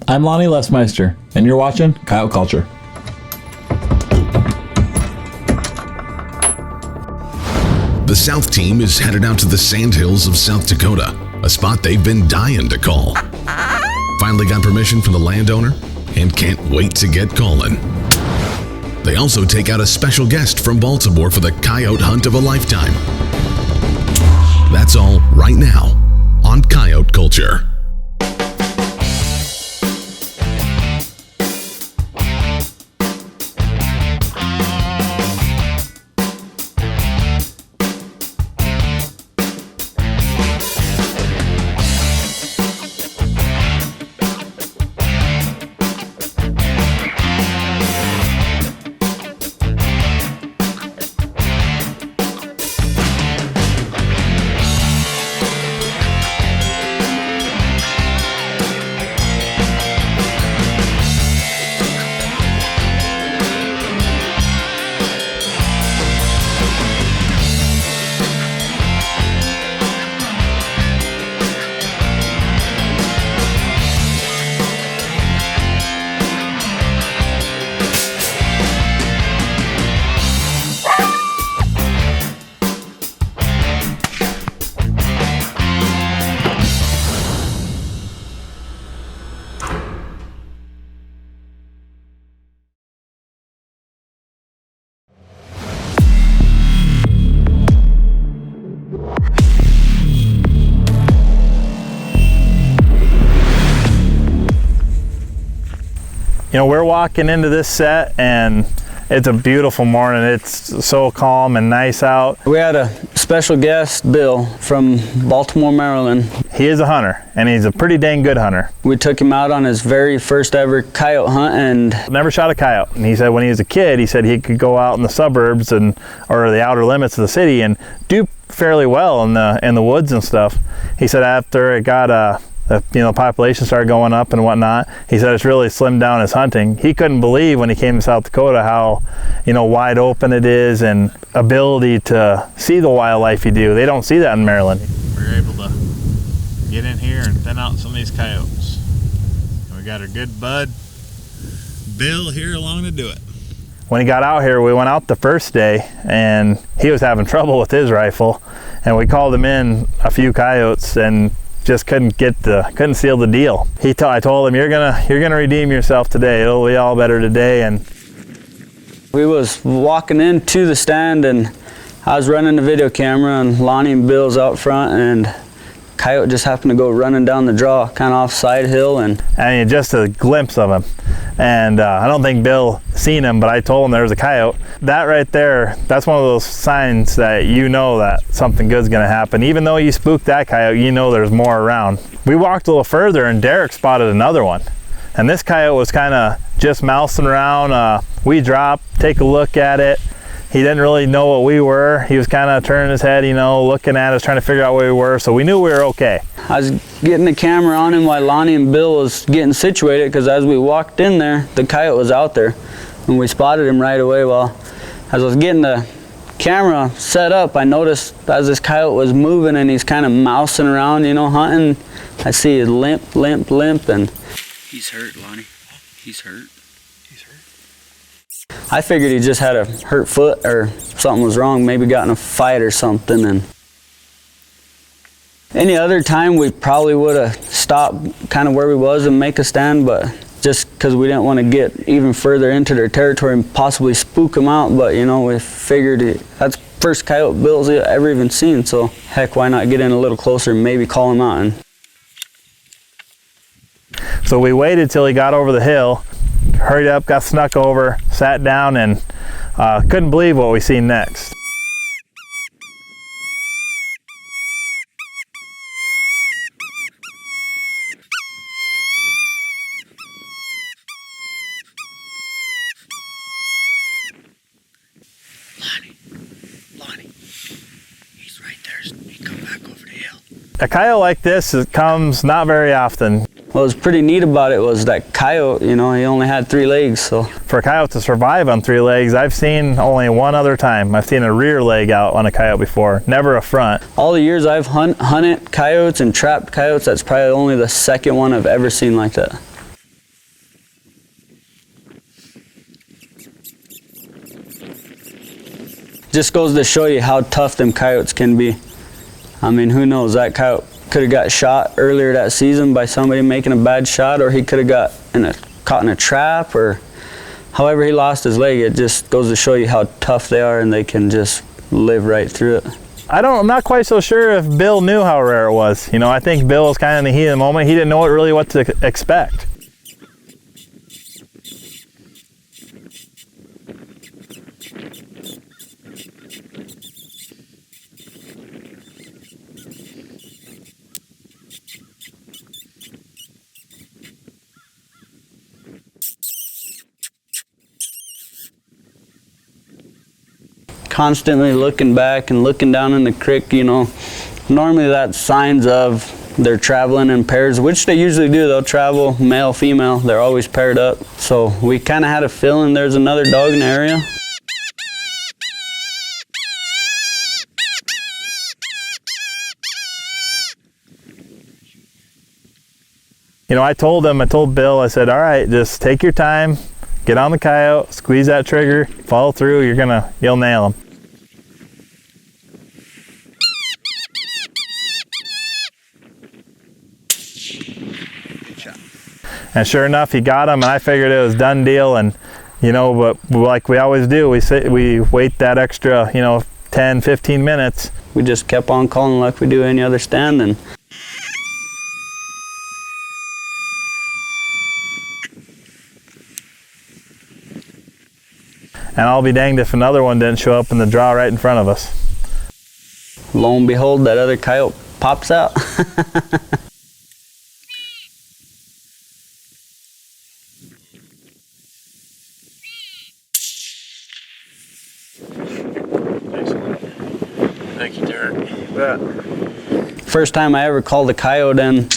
I'm Lonny Lesmeister, and you're watching Coyote Culture. The South team is headed out to the Sandhills of South Dakota, a spot they've been dying to call. Finally got permission from the landowner and can't wait to get calling. They also take out a special guest from Baltimore for the coyote hunt of a lifetime. That's all right now on Coyote Culture. You know, we're walking into this set and it's a beautiful morning. It's so calm and nice out. We had a special guest, Bill, from Baltimore, Maryland. He is a hunter, and he's a pretty dang good hunter. We took him out on his very first ever coyote hunt and never shot a coyote. And he said when he was a kid, he said he could go out in the suburbs or the outer limits of the city and do fairly well in the woods and stuff. He said after it got population started going up and whatnot, he said it's really slimmed down his hunting. He couldn't believe when he came to South Dakota how, wide open it is and ability to see the wildlife you do. They don't see that in Maryland. We were able to get in here and thin out some of these coyotes. And we got our good bud, Bill, here along to do it. When he got out here, we went out the first day and he was having trouble with his rifle, and we called him in a few coyotes and just couldn't seal the deal. I told him, you're gonna redeem yourself today. It'll be all better today. And we was walking into the stand and I was running the video camera and Lonnie and Bill's out front, and coyote just happened to go running down the draw, kind of off side hill, and just a glimpse of him. And I don't think Bill seen him, but I told him there was a coyote. That right there, that's one of those signs that you know that something good's gonna happen. Even though you spooked that coyote, you know there's more around. We walked a little further and Derek spotted another one. And this coyote was kind of just mousing around. We dropped, take a look at it. He didn't really know what we were. He was kind of turning his head, looking at us, trying to figure out where we were. So we knew we were okay. I was getting the camera on him while Lonnie and Bill was getting situated, because as we walked in there, the coyote was out there. And we spotted him right away. Well, as I was getting the camera set up, I noticed as this coyote was moving and he's kind of mousing around, hunting, I see his limp, and he's hurt, Lonnie. He's hurt. I figured he just had a hurt foot or something was wrong, maybe got in a fight or something. And any other time we probably would have stopped kind of where we was and make a stand, but just because we didn't want to get even further into their territory and possibly spook them out. But we figured that's the first coyote Bill's ever even seen, so heck, why not get in a little closer and maybe call him out. And so we waited till he got over the hill, hurried up, got snuck over, sat down, and couldn't believe what we seen next. Lonnie, he's right there. He come back over the hill. A coyote like this comes not very often. What was pretty neat about it was that coyote, he only had 3 legs, so. For a coyote to survive on 3 legs, I've seen only one other time. I've seen a rear leg out on a coyote before, never a front. All the years I've hunted coyotes and trapped coyotes, that's probably only the second one I've ever seen like that. Just goes to show you how tough them coyotes can be. I mean, who knows, that coyote could have got shot earlier that season by somebody making a bad shot, or he could have got caught in a trap, or however he lost his leg. It just goes to show you how tough they are, and they can just live right through it. I'm not quite so sure if Bill knew how rare it was. You know, I think Bill was kind of in the heat of the moment. He didn't know really what to expect. Constantly looking back and looking down in the creek, you know, normally that's signs of they're traveling in pairs, which they usually do. They'll travel male, female, they're always paired up. So we kind of had a feeling there's another dog in the area. You know, I told Bill, I said, all right, just take your time, get on the coyote, squeeze that trigger, follow through, you'll nail him. And sure enough, he got him, and I figured it was done deal. And you know, but like we always do, we wait that extra, 10, 15 minutes. We just kept on calling like we do any other stand. And I'll be danged if another one didn't show up in the draw right in front of us. lo and behold, that other coyote pops out. Thank you, Derek. First time I ever called a coyote in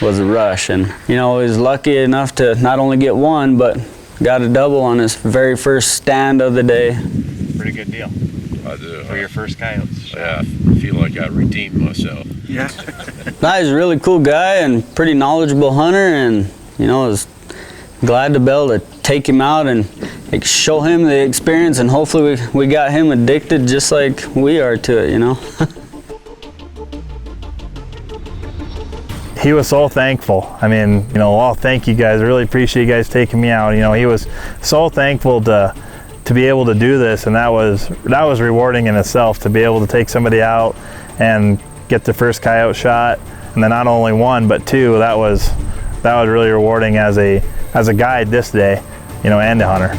was a rush, and he was lucky enough to not only get one, but got a double on his very first stand of the day. Pretty good deal. I do. For your first coyotes. Yeah, I feel like I redeemed myself. Yeah. He's a really cool guy and pretty knowledgeable hunter, and was glad to be able to take him out and show him the experience, and hopefully we got him addicted just like we are to it, He was so thankful. I mean, thank you guys. I really appreciate you guys taking me out. He was so thankful to be able to do this, and that was rewarding in itself, to be able to take somebody out and get the first coyote shot, and then not only one but two. That was really rewarding as a guide this day, and a hunter.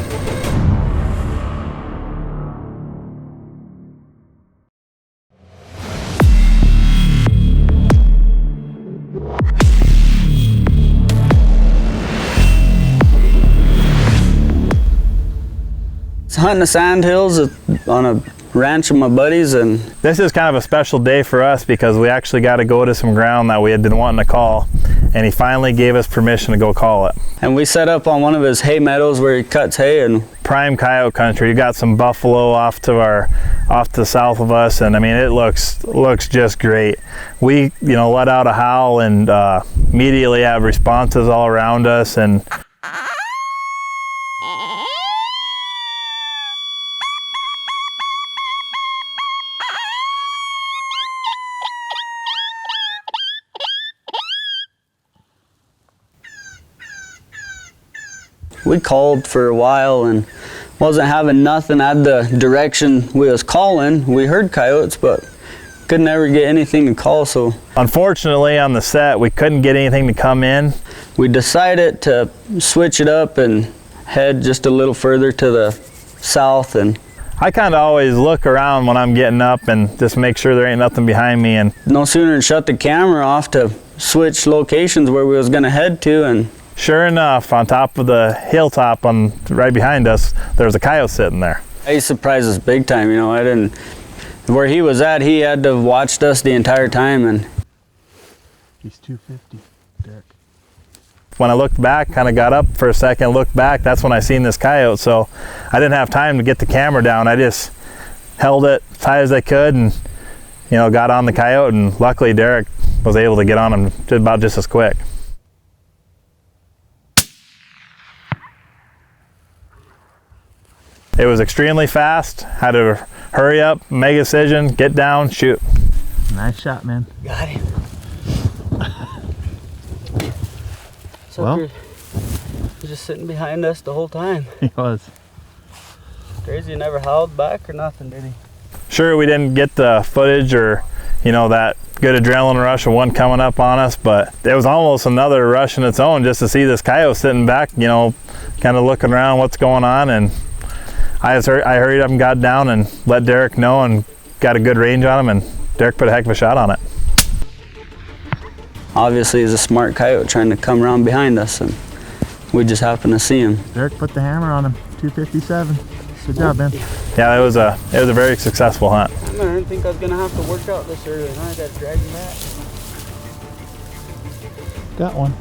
Hunting the sandhills on a ranch of my buddies, and this is kind of a special day for us because we actually got to go to some ground that we had been wanting to call, and he finally gave us permission to go call it. And we set up on one of his hay meadows where he cuts hay, and prime coyote country. You got some buffalo off to the south of us, and I mean it looks just great. We let out a howl and immediately have responses all around us, and we called for a while and wasn't having nothing at the direction we was calling. We heard coyotes, but couldn't ever get anything to call. So unfortunately on the set we couldn't get anything to come in. We decided to switch it up and head just a little further to the south. And I kind of always look around when I'm getting up and just make sure there ain't nothing behind me. And no sooner than shut the camera off to switch locations where we was gonna head to, and sure enough, on top of the hilltop right behind us, there was a coyote sitting there. He surprised us big time, where he was at, he had to have watched us the entire time. And He's 250, Derek. When I looked back, kind of got up for a second, looked back, that's when I seen this coyote. So I didn't have time to get the camera down. I just held it as tight as I could and, got on the coyote, and luckily Derek was able to get on him about just as quick. It was extremely fast. Had a hurry up, make a decision, get down, shoot. Nice shot, man. Got him. Well. Sucker was just sitting behind us the whole time. He was. Crazy, he never howled back or nothing, did he? Sure, we didn't get the footage or, you know, that good adrenaline rush of one coming up on us, but it was almost another rush in its own just to see this coyote sitting back, you know, kind of looking around what's going on. And I hurried up and got down and let Derek know and got a good range on him, and Derek put a heck of a shot on it. Obviously, he's a smart coyote trying to come around behind us, and we just happened to see him. Derek put the hammer on him. 257. Good job, man. Yeah, it was a very successful hunt. I didn't think I was gonna have to work out this early, and I got to drag him back. Got one.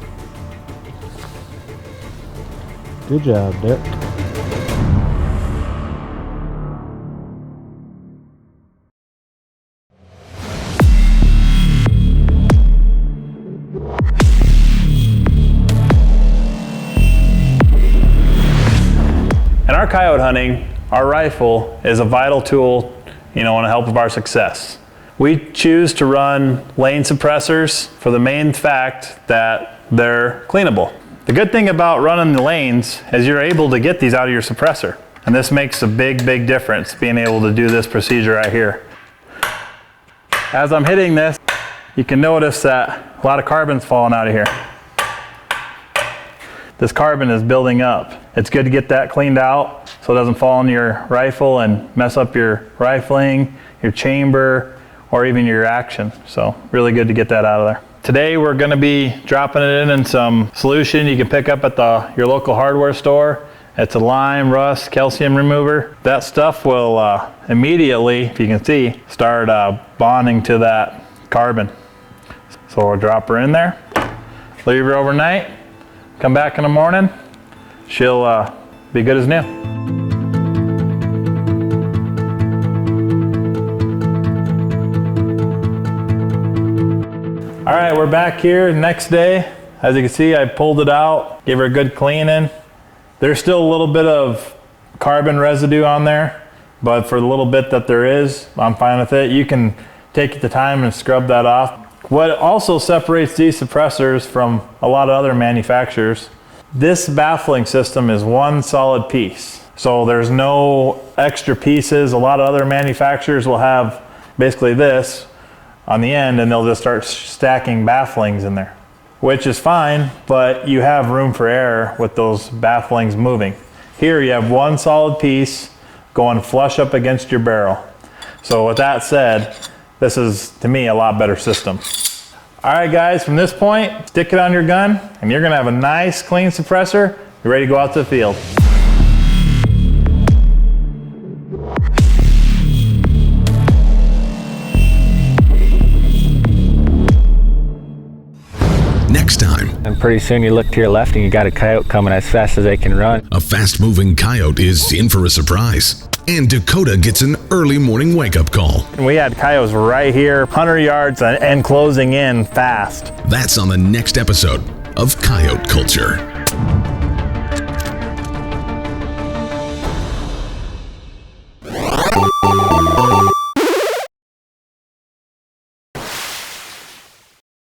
Good job, Derek. In our coyote hunting, our rifle is a vital tool, you know, in the help of our success. We choose to run lane suppressors for the main fact that they're cleanable. The good thing about running the lanes is you're able to get these out of your suppressor. And this makes a big, big difference, being able to do this procedure right here. As I'm hitting this, you can notice that a lot of carbon's falling out of here. This carbon is building up. It's good to get that cleaned out so it doesn't fall into your rifle and mess up your rifling, your chamber, or even your action. So really good to get that out of there. Today we're going to be dropping it in some solution you can pick up at your local hardware store. It's a lime, rust, calcium remover. That stuff will immediately, if you can see, start bonding to that carbon. So we'll drop her in there, leave her overnight, come back in the morning, she'll be good as new. All right, we're back here next day. As you can see, I pulled it out, gave her a good cleaning. There's still a little bit of carbon residue on there, but for the little bit that there is, I'm fine with it. You can take the time and scrub that off. What also separates these suppressors from a lot of other manufacturers, this baffling system is one solid piece. So there's no extra pieces. A lot of other manufacturers will have basically this on the end, and they'll just start stacking bafflings in there, which is fine, but you have room for error with those bafflings moving. Here you have one solid piece going flush up against your barrel. So with that said, this is, to me, a lot better system. All right, guys, from this point, stick it on your gun, and you're gonna have a nice, clean suppressor. You're ready to go out to the field. Next time, And pretty soon you look to your left and you got a coyote coming as fast as they can run. a fast-moving coyote is in for a surprise. And Dakota gets an early morning wake-up call. We had coyotes right here, 100 yards and closing in fast. That's on the next episode of Coyote Culture.